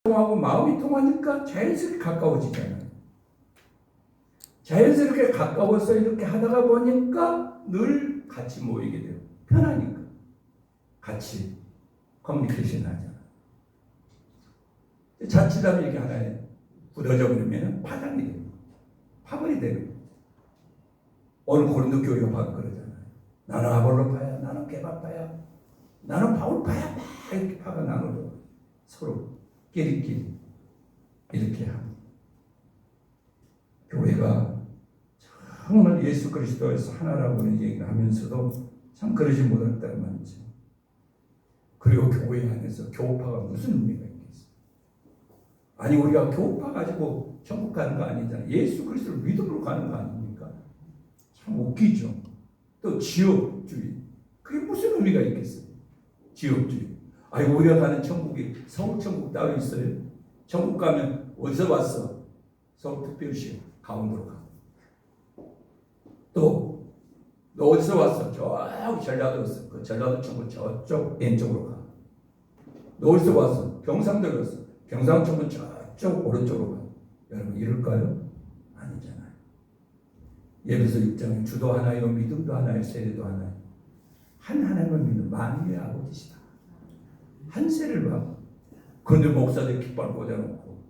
통하고 마음이 통하니까 자연스럽게 가까워지잖아요. 자연스럽게 가까워서 이렇게 하다가 보니까 늘 같이 모이게 돼요. 편하니까. 같이 커뮤니케이션 하잖아요. 자칫하면 이게 하나에 굳어져 버리면 파장이 됩니다. 파벌이 되는. 오늘 고린도 교회가 그러잖아요. 나는 아볼로파야, 나는 게바파야, 나는 바울파야. 막 이렇게 파가 나눠져. 서로 끼리끼리 이렇게 합니다. 교회가 정말 예수 그리스도에서 하나라고 얘기를 하면서도 참 그러지 못할 때가 많죠. 그리고 교회 안에서 교파가 무슨 의미가 있겠어요? 아니 우리가 교파 가지고 천국 가는 거 아니잖아요. 예수 그리스도를 믿음으로 가는 거 아닙니까? 참 웃기죠. 또 지역주의. 그게 무슨 의미가 있겠어요? 지역주의. 아니 우리가 가는 천국이 서울천국 따로 있어요? 천국 가면 어디서 왔어? 서울특별시 강원도로 가. 또 너 어디서 왔어? 저기 전라도였어. 그 전라도 천국 저쪽 왼쪽으로 가. 너 어디서 왔어? 경상도에 갔어. 경상 천국 저쪽 오른쪽으로 가. 여러분 이럴까요? 아니잖아요. 예배서 6장에 주도 하나요, 믿음도 하나요, 세례도 하나요. 한 하나님을 믿는 만유의 아버지시다. 한 세를 봐. 그런데 목사들 깃발 꽂아놓고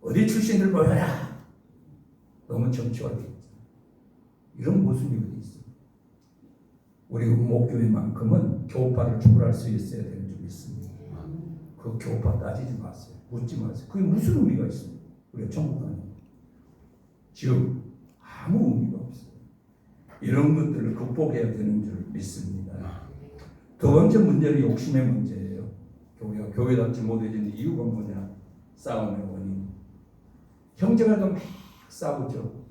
어디 출신들 모여라. 너무 정치화되어 있잖아. 이런 모순이 어디 있어? 우리 목교회만큼은 교파를 초월할 수 있어야 되는 줄 믿습니다. 그 교파 따지지 마세요. 묻지 마세요. 그게 무슨 의미가 있습니까? 우리가 천국 가는 즉 아무 의미가 없어요. 이런 것들을 극복해야 되는 줄 믿습니다. 두 번째 문제는 욕심의 문제예요. 교회가 교회답지 못해지는 이유가 뭐냐? 싸움의 원인. 형제간도 막 싸우죠.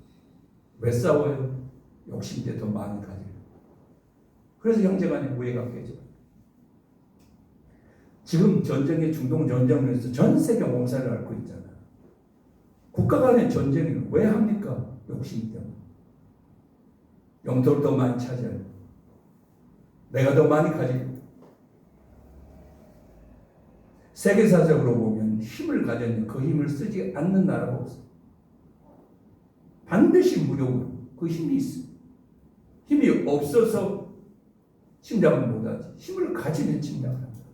왜 싸워요? 욕심 때 더 많이 가져요. 그래서 형제간에 우애가 깨져요. 지금 전쟁의 중동 전쟁에서 전 세계 몸살을 앓고 있잖아요. 국가 간의 전쟁을 왜 합니까? 욕심 때문에. 영토를 더 많이 차지하고 내가 더 많이 가지고. 세계사적으로 보면 힘을 가졌는데 그 힘을 쓰지 않는 나라가 없어요. 반드시 무력으로 그 힘이 있어요. 힘이 없어서 침략을 못하지. 힘을 가지면 침략을 합니다.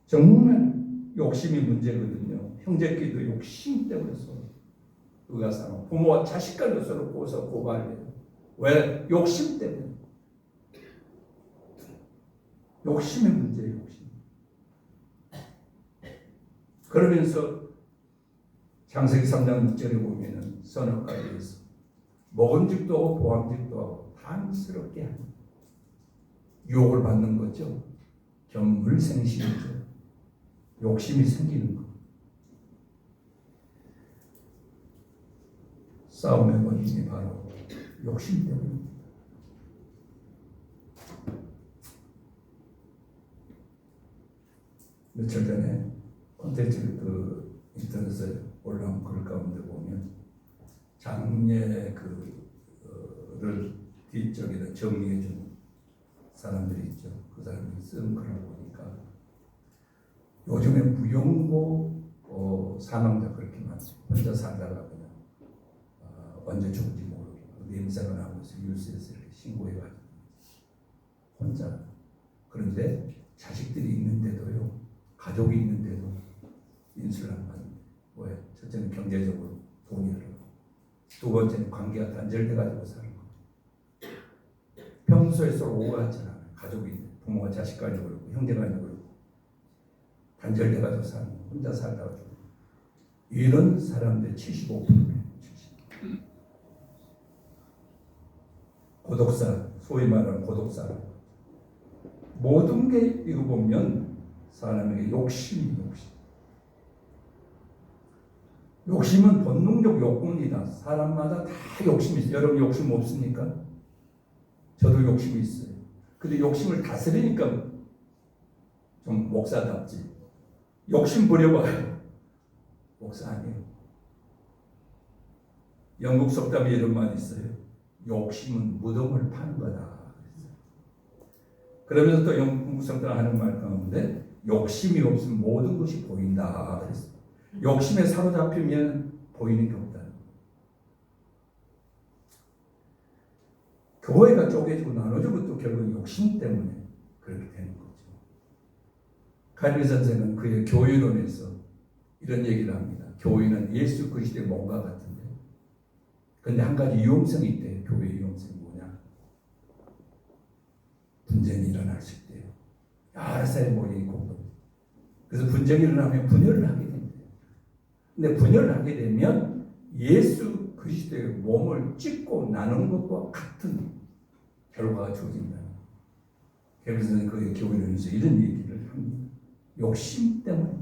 정말 욕심이 문제거든요. 형제끼리도 욕심 때문에 서로 의가상하고 부모와 자식간도 서로 꼬서 고발해요. 왜? 욕심 때문에. 욕심의 문제예요. 욕심. 그러면서 창세기 3장 6절에 보면은 선악과에서 먹음직도 하고 보암직도 하고 탐스럽게 하는 유혹을 받는 거죠. 견물생심이죠. 욕심이 생기는 거. 싸움의 원인이 바로 욕심 때문입니다. 며칠 전에 콘텐츠 인터넷에 올라온 글 가운데 보면 장례 그를 뒤쪽에다 정리해 주는 사람들이 있죠. 그 사람들이 쓴 글을 보니까 요즘에 무용고 사망자 그렇게 많습니다. 혼자 살다가 그냥 언제 죽을지 모르게 냄새가 나면서 뉴스에서 이렇게 신고해가지고 혼자. 그런데 자식들이 있는데도요, 가족이 있는데도 인수를 안 받는데. 왜? 첫째는 경제적으로 돈이 들어가고, 두 번째는 관계가 단절돼가지고 사는 거. 평소에 서로 오해하지 않아요. 가족이 있는, 부모가 자식까지 그렇고 형제간이 그렇고 단절돼가지고 사는 거. 혼자 살다가 죽고. 이런 사람들 75%예요. 70%. 고독사, 소위 말하는 고독사. 모든 게 이거 보면 사람에게 욕심이 욕심. 욕심은 본능적 욕구입니다. 사람마다 다 욕심이 있어요. 여러분 욕심 없습니까? 저도 욕심이 있어요. 근데 욕심을 다스리니까 좀 목사답지. 욕심 부려봐요. 목사 아니에요. 영국 속담에 이런 말이 있어요. 욕심은 무덤을 파는 거다. 그러면서 또 영국 속담 하는 말 가운데 욕심이 없으면 모든 것이 보인다 그랬어요. 욕심에 사로잡히면 보이는 게 없다. 교회가 쪼개지고 나눠진 것도 결국 욕심 때문에 그렇게 되는 거죠. 칼빈 선생은 그의 교회론에서 이런 얘기를 합니다. 교회는 예수 그리스도의 몸과 같은데, 근데 한 가지 위험성이 있대요. 교회의 위험성이 뭐냐? 분쟁이 일어날 수 있대요. 여러 사람이 모이고, 그래서 분쟁이 일어나면 분열을 하게 됩니다. 근데 분열을 하게 되면 예수 그리스도의 몸을 찢고 나누는 것과 같은 결과가 주어진다. 그래서 그의 교회론에서 이런 얘기를 합니다. 욕심 때문에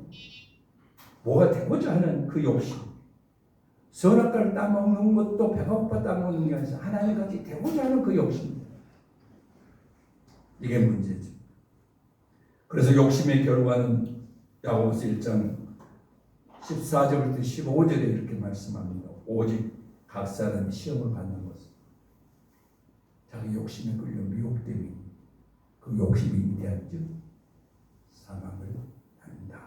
뭐가 되고자 하는 그 욕심, 선악과를 따먹는 것도 배가 고파 따먹는 게 아니라 하나님같이 되고자 하는 그 욕심, 이게 문제죠. 그래서 욕심의 결과는 야고보서 1장 14절부터 15절에 이렇게 말씀합니다. 오직 각 사람이 시험을 받는 것은 자기 욕심에 끌려 미혹되니 그 욕심이 인대한 즉 사망을 한다.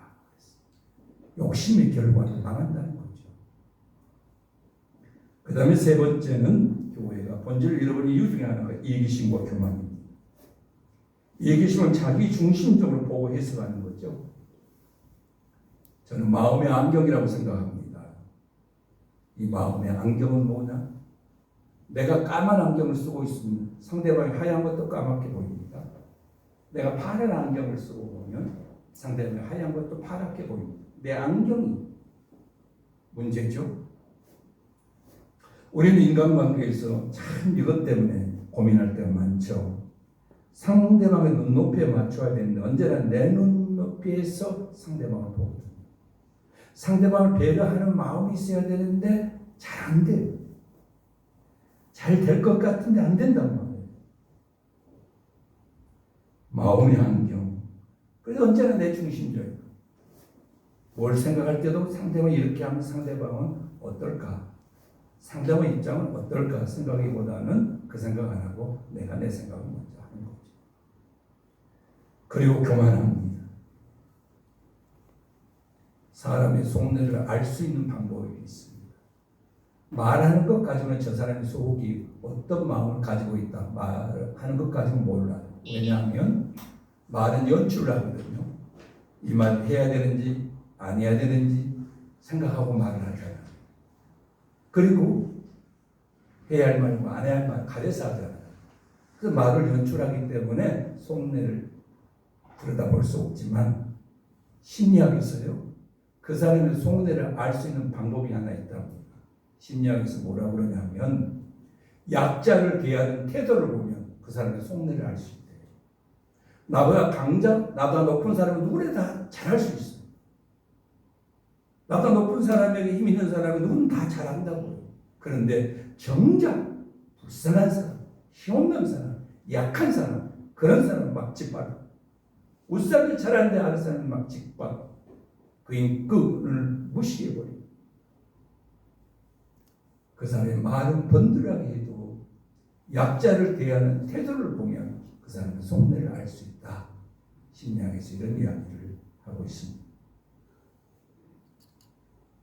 욕심의 결과는 망한다는 거죠. 그 다음에 세 번째는 교회가 본질을 잃어버린 이유 중에 하나가 이기심과 교만입니다. 이기심은 자기 중심적으로 보고 해석하는 거죠. 저는 마음의 안경이라고 생각합니다. 이 마음의 안경은 뭐냐? 내가 까만 안경을 쓰고 있으면 상대방이 하얀 것도 까맣게 보입니다. 내가 파란 안경을 쓰고 보면 상대방이 하얀 것도 파랗게 보입니다. 내 안경이 문제죠. 우리는 인간관계에서 참 이것 때문에 고민할 때가 많죠. 상대방의 눈높이에 맞춰야 되는데 언제나 내 눈높이에서 상대방을 보거든요. 상대방을 배려하는 마음이 있어야 되는데 잘 안 돼요. 잘 될 것 같은데 안 된단 말이에요. 마음의 안경. 그래서 언제나 내 중심적이고 뭘 생각할 때도 상대방이 이렇게 하면 상대방은 어떨까? 상대방 입장은 어떨까 생각하기보다는 그 생각 안 하고 내가 내 생각을 먼저 하는 거죠. 그리고 교만합니다. 사람의 속내를 알 수 있는 방법이 있습니다. 말하는 것 가지고는 저 사람의 속이 어떤 마음을 가지고 있다. 말하는 것 가지고는 몰라요. 왜냐하면 말은 연출을 하거든요. 이 말을 해야 되는지 안 해야 되는지 생각하고 말을 하잖아요. 그리고 해야 할 말이고 안 해야 할 말 가려서 하잖아요. 그래서 말을 연출하기 때문에 속내를 들여다볼 수 없지만 심리학에서요. 그 사람의 속내를 알 수 있는 방법이 하나 있답니다. 심리학에서 뭐라고 그러냐면 약자를 대하는 태도를 보면 그 사람의 속내를 알 수 있대요. 나보다 강자, 나보다 높은 사람은 누구나 다 잘할 수 있어요. 나보다 높은 사람에게 힘 있는 사람은 누구는 다 잘한다고요. 그런데 정작 불쌍한 사람, 힘없는 사람, 약한 사람, 그런 사람은 막 짓밟아. 웃사를 잘하는데 아는 사람은 막 짓밟아. 그 인격을 무시해버려요. 그 사람의 말은 번들하게 해도 약자를 대하는 태도를 보면 그 사람의 속내를 알 수 있다. 심리학에서 이런 이야기를 하고 있습니다.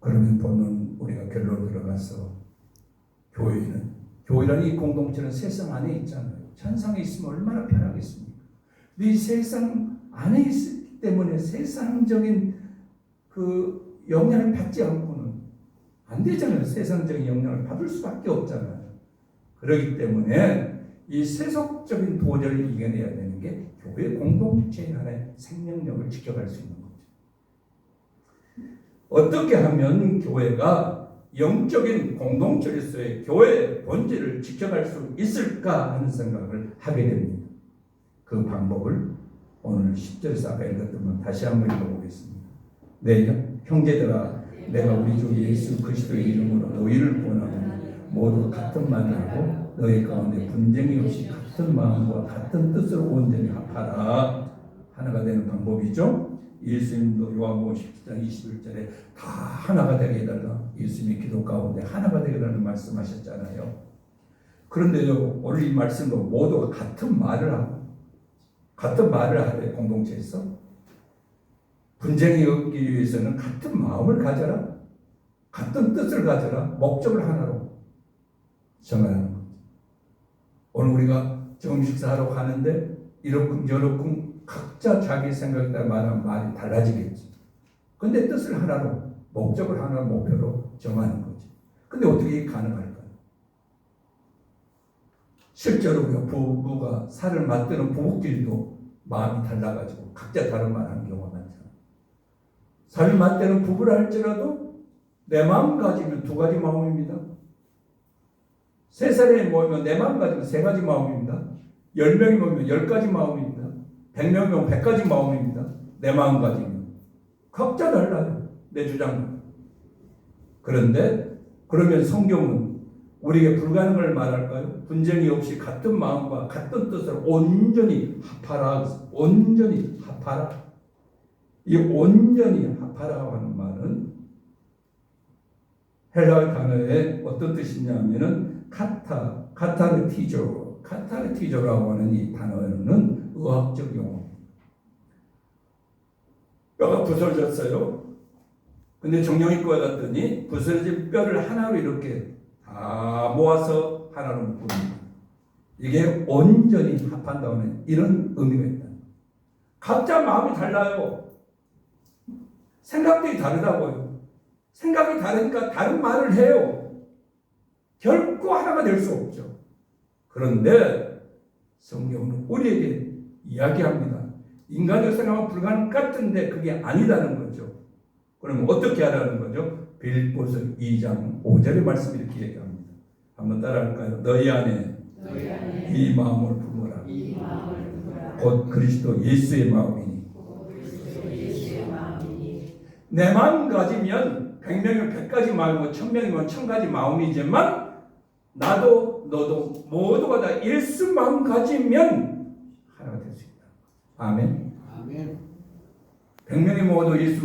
그러면 본론 우리가 결론 들어가서 교회라는 이 공동체는 세상 안에 있잖아요. 천상에 있으면 얼마나 편하겠습니까? 근데 이 세상 안에 있기 때문에 세상적인 그 영향을 받지 않고는 안 되잖아요. 세상적인 영향을 받을 수밖에 없잖아요. 그렇기 때문에 이 세속적인 도전을 이겨내야 되는 게 교회 공동체 안에 생명력을 지켜갈 수 있는 거죠. 어떻게 하면 교회가 영적인 공동체로서의 교회의 본질을 지켜갈 수 있을까 하는 생각을 하게 됩니다. 그 방법을 오늘 10절에서 아까 읽었던 건 다시 한번 읽어보겠습니다. 내 형제들아, 내가 우리 주 예수 그리스도의 이름으로 너희를 권하노니 모두 같은 말을 하고 너희 가운데 분쟁이 없이 같은 마음과 같은 뜻으로 온전히 합하라. 하나가 되는 방법이죠. 예수님도 요한복음 17장 21절에 다 하나가 되게 해달라. 예수님의 기도 가운데 하나가 되게 해달라는 말씀하셨잖아요. 그런데요, 오늘 이 말씀도 모두가 같은 말을 하고 같은 말을 하되 공동체에서 분쟁이 없기 위해서는 같은 마음을 가져라, 같은 뜻을 가져라, 목적을 하나로 정하는 거죠. 오늘 우리가 정식 식사하러 가는데 이렇쿵 저렇쿵 각자 자기 생각에 따라 말하면 말이 달라지겠지. 근데 뜻을 하나로, 목적을 하나로 목표로 정하는 거지. 근데 어떻게 가능할까요? 실제로 우리가 부부가 살을 맞드는 부부끼리도 마음이 달라가지고 각자 다른 말 하는 경우가 많잖아요. 살을 맞드는 부부라 할지라도 내 마음 가지면 두 가지 마음입니다. 3사람이 모이면 내 마음 가지면 3가지 마음입니다. 10명이 모이면 10가지 마음입니다. 100명이 모이면 100가지 마음입니다. 내 마음 가지면. 각자 달라요. 내 주장은. 그런데 그러면 성경은 우리에게 불가능을 말할까요? 분쟁이 없이 같은 마음과 같은 뜻을 온전히 합하라. 온전히 합하라. 이 온전히 합하라고 하는 말은 헬라어 단어에 어떤 뜻이냐면은 카타르티조라고 하는 이 단어는 의학적 용어입니다. 뼈가 부서졌어요. 근데 정형외과에 갔더니 부서진 뼈를 하나로 이렇게 다 모아서 하나로 묶습니다. 이게 온전히 합한다는 이런 의미가 있다. 각자 마음이 달라요. 생각들이 다르다고요. 생각이 다르니까 다른 말을 해요. 결코 하나가 될 수 없죠. 그런데 성경은 우리에게 이야기합니다. 인간의 생각은 불가능 같은데 그게 아니다는 거죠. 그러면 어떻게 하라는 거죠? 빌립보서 2장 5절의 말씀이 이렇게 얘기합니다. 한번 따라할까요? 너희 안에 이 마음을 품어라. 곧 그리스도 예수의 마음이니. 내 마음 가지면 100명이면 100가지 마음이고 1000명이면 1000가지 마음이지만 나도 너도 모두가 다 예수 마음 가지면 하나가 될 수 있다. 아멘. 100명이 모두 예수